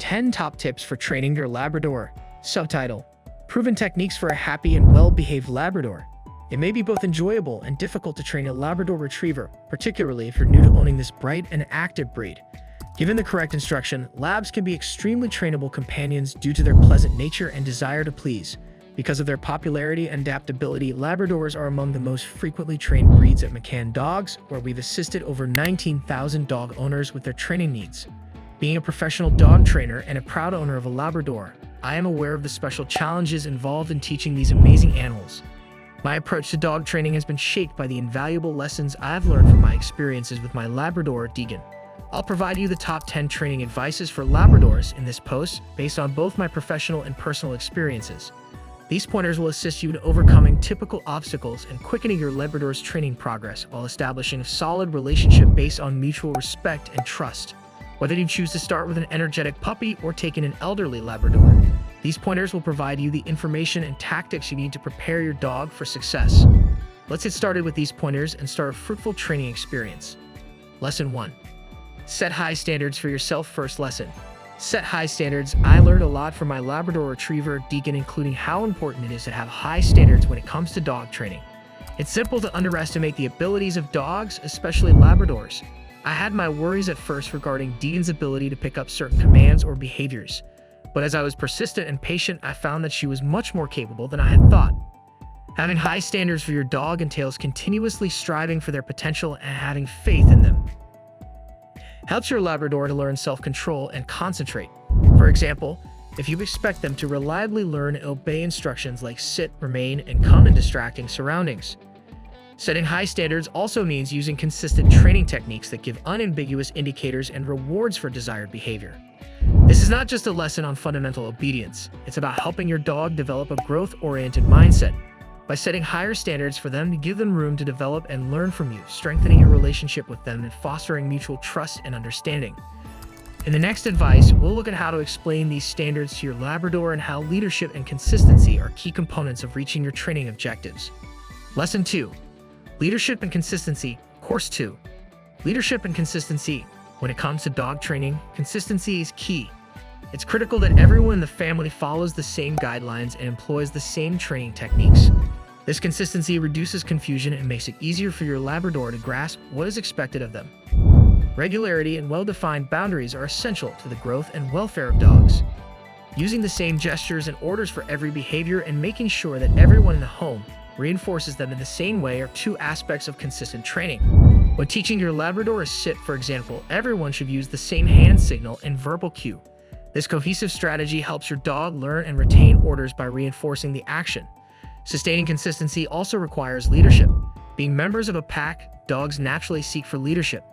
10 top tips for training your Labrador. Subtitle: Proven techniques for a happy and well-behaved Labrador. It may be both enjoyable and difficult to train a Labrador Retriever, particularly if you're new to owning this bright and active breed. Given the correct instruction, Labs can be extremely trainable companions due to their pleasant nature and desire to please. Because of their popularity and adaptability, Labradors are among the most frequently trained breeds at McCann Dogs, where we've assisted over 19,000 dog owners with their training needs. Being a professional dog trainer and a proud owner of a Labrador, I am aware of the special challenges involved in teaching these amazing animals. My approach to dog training has been shaped by the invaluable lessons I've learned from my experiences with my Labrador, Deegan. I'll provide you the top 10 training advices for Labradors in this post based on both my professional and personal experiences. These pointers will assist you in overcoming typical obstacles and quickening your Labrador's training progress while establishing a solid relationship based on mutual respect and trust. Whether you choose to start with an energetic puppy or take in an elderly Labrador, these pointers will provide you the information and tactics you need to prepare your dog for success. Let's get started with these pointers and start a fruitful training experience. Lesson 1. Set high standards for yourself. First lesson: set high standards. I learned a lot from my Labrador Retriever, Deegan, including how important it is to have high standards when it comes to dog training. It's simple to underestimate the abilities of dogs, especially Labradors. I had my worries at first regarding Deegan's ability to pick up certain commands or behaviors, but as I was persistent and patient, I found that she was much more capable than I had thought. Having high standards for your dog entails continuously striving for their potential and having faith in them. Helps your Labrador to learn self-control and concentrate. For example, if you expect them to reliably learn and obey instructions like sit, remain, and come in distracting surroundings. Setting high standards also means using consistent training techniques that give unambiguous indicators and rewards for desired behavior. This is not just a lesson on fundamental obedience, it's about helping your dog develop a growth-oriented mindset. By setting higher standards for them, you give them room to develop and learn from you, strengthening your relationship with them and fostering mutual trust and understanding. In the next advice, we'll look at how to explain these standards to your Labrador and how leadership and consistency are key components of reaching your training objectives. Lesson 2. Leadership and consistency. Course 2. Leadership and consistency. When it comes to dog training, consistency is key. It's critical that everyone in the family follows the same guidelines and employs the same training techniques. This consistency reduces confusion and makes it easier for your Labrador to grasp what is expected of them. Regularity and well-defined boundaries are essential to the growth and welfare of dogs. Using the same gestures and orders for every behavior and making sure that everyone in the home reinforces them in the same way are two aspects of consistent training. When teaching your Labrador to sit, for example, everyone should use the same hand signal and verbal cue. This cohesive strategy helps your dog learn and retain orders by reinforcing the action. Sustaining consistency also requires leadership. Being members of a pack, dogs naturally seek for leadership.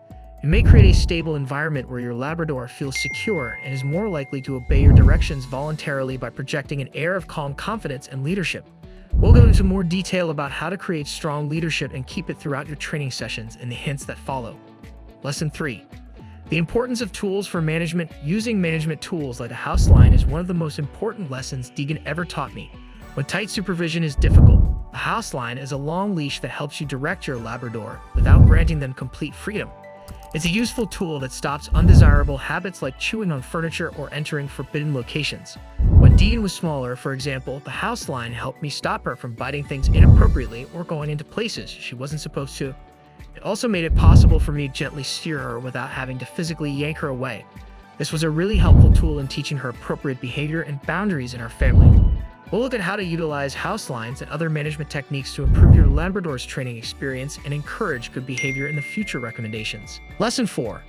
It may create a stable environment where your Labrador feels secure and is more likely to obey your directions voluntarily by projecting an air of calm confidence and leadership. We'll go into more detail about how to create strong leadership and keep it throughout your training sessions in the hints that follow. Lesson 3. The importance of tools for management. Using management tools like a house line is one of the most important lessons Deegan ever taught me. When tight supervision is difficult, a house line is a long leash that helps you direct your Labrador without granting them complete freedom. It's a useful tool that stops undesirable habits like chewing on furniture or entering forbidden locations. When Deegan was smaller, for example, the house line helped me stop her from biting things inappropriately or going into places she wasn't supposed to. It also made it possible for me to gently steer her without having to physically yank her away. This was a really helpful tool in teaching her appropriate behavior and boundaries in our family. We'll look at how to utilize house lines and other management techniques to improve your Labrador's training experience and encourage good behavior in the future recommendations. Lesson 4.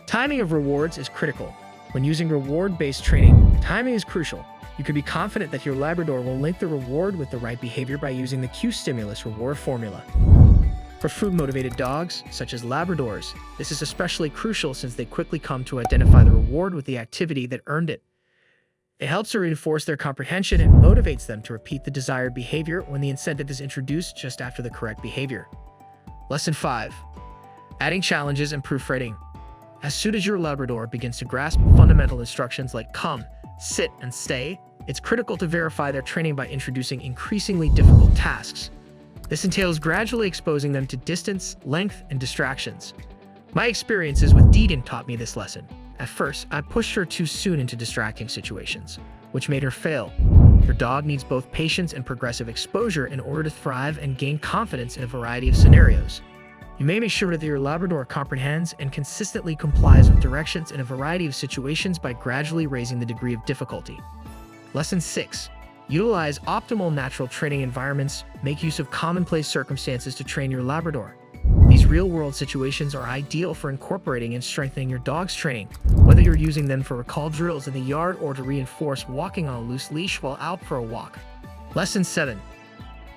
Timing of rewards is critical. When using reward-based training, timing is crucial. You can be confident that your Labrador will link the reward with the right behavior by using the cue-stimulus reward formula. For food-motivated dogs, such as Labradors, this is especially crucial since they quickly come to identify the reward with the activity that earned it. It helps to reinforce their comprehension and motivates them to repeat the desired behavior when the incentive is introduced just after the correct behavior. Lesson 5. Adding challenges and proofreading. As soon as your Labrador begins to grasp fundamental instructions like come, sit, and stay, it's critical to verify their training by introducing increasingly difficult tasks. This entails gradually exposing them to distance, length, and distractions. My experiences with Deegan taught me this lesson. At first, I pushed her too soon into distracting situations, which made her fail. Your dog needs both patience and progressive exposure in order to thrive and gain confidence in a variety of scenarios. You may make sure that your Labrador comprehends and consistently complies with directions in a variety of situations by gradually raising the degree of difficulty. Lesson 6. Utilize optimal natural training environments. Make use of commonplace circumstances to train your Labrador. These real-world situations are ideal for incorporating and strengthening your dog's training, whether you're using them for recall drills in the yard or to reinforce walking on a loose leash while out for a walk. Lesson 7.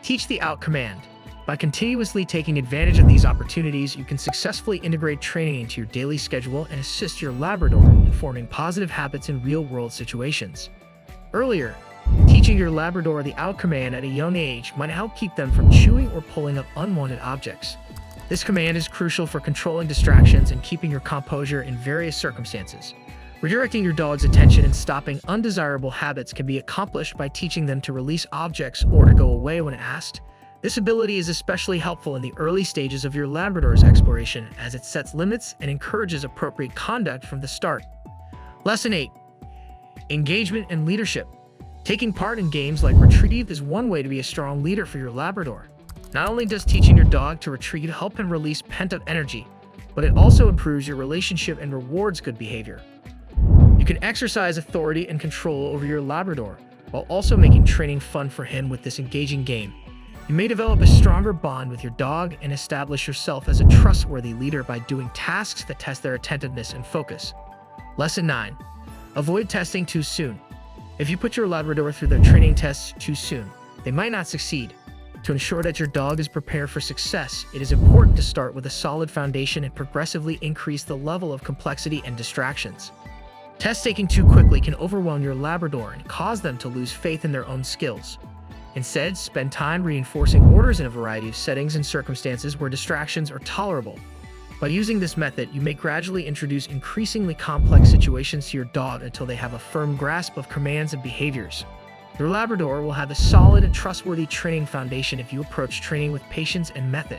Teach the out command. By continuously taking advantage of these opportunities, you can successfully integrate training into your daily schedule and assist your Labrador in forming positive habits in real-world situations. Earlier, teaching your Labrador the out command at a young age might help keep them from chewing or pulling up unwanted objects. This command is crucial for controlling distractions and keeping your composure in various circumstances. Redirecting your dog's attention and stopping undesirable habits can be accomplished by teaching them to release objects or to go away when asked. This ability is especially helpful in the early stages of your Labrador's exploration, as it sets limits and encourages appropriate conduct from the start. Lesson 8. Engagement and leadership. Taking part in games like retrieve is one way to be a strong leader for your Labrador. Not only does teaching your dog to retrieve help him release pent-up energy, but it also improves your relationship and rewards good behavior. You can exercise authority and control over your Labrador, while also making training fun for him with this engaging game. You may develop a stronger bond with your dog and establish yourself as a trustworthy leader by doing tasks that test their attentiveness and focus. Lesson 9. Avoid testing too soon. If you put your Labrador through their training tests too soon, they might not succeed. To ensure that your dog is prepared for success, it is important to start with a solid foundation and progressively increase the level of complexity and distractions. Test taking too quickly can overwhelm your Labrador and cause them to lose faith in their own skills. Instead, spend time reinforcing orders in a variety of settings and circumstances where distractions are tolerable. By using this method, you may gradually introduce increasingly complex situations to your dog until they have a firm grasp of commands and behaviors. Your Labrador will have a solid and trustworthy training foundation if you approach training with patience and method.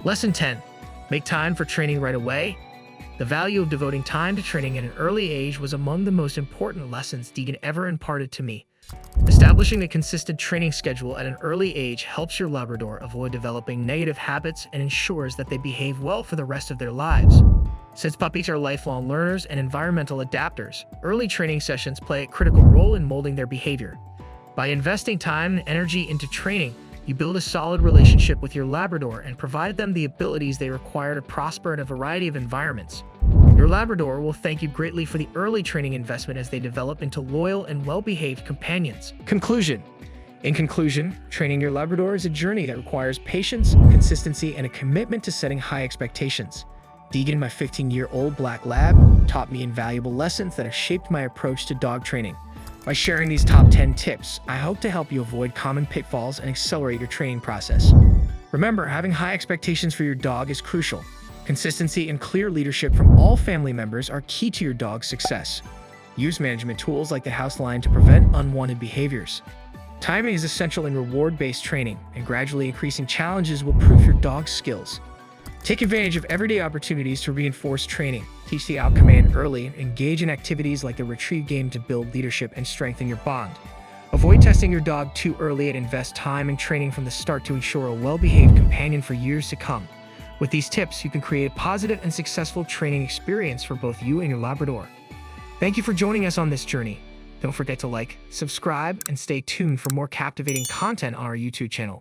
Lesson 10. Make time for training right away. The value of devoting time to training at an early age was among the most important lessons Deegan ever imparted to me. Establishing a consistent training schedule at an early age helps your Labrador avoid developing negative habits and ensures that they behave well for the rest of their lives. Since puppies are lifelong learners and environmental adapters, early training sessions play a critical role in molding their behavior. By investing time and energy into training, you build a solid relationship with your Labrador and provide them the abilities they require to prosper in a variety of environments. Your Labrador will thank you greatly for the early training investment as they develop into loyal and well-behaved companions. Conclusion. In conclusion, training your Labrador is a journey that requires patience, consistency, and a commitment to setting high expectations. Deegan, my 15-year-old black lab, taught me invaluable lessons that have shaped my approach to dog training. By sharing these top 10 tips, I hope to help you avoid common pitfalls and accelerate your training process. Remember, having high expectations for your dog is crucial. Consistency and clear leadership from all family members are key to your dog's success. Use management tools like the house line to prevent unwanted behaviors. Timing is essential in reward-based training, and gradually increasing challenges will prove your dog's skills. Take advantage of everyday opportunities to reinforce training. Teach the out command early and engage in activities like the retrieve game to build leadership and strengthen your bond. Avoid testing your dog too early and invest time in training from the start to ensure a well-behaved companion for years to come. With these tips, you can create a positive and successful training experience for both you and your Labrador. Thank you for joining us on this journey. Don't forget to like, subscribe, and stay tuned for more captivating content on our YouTube channel.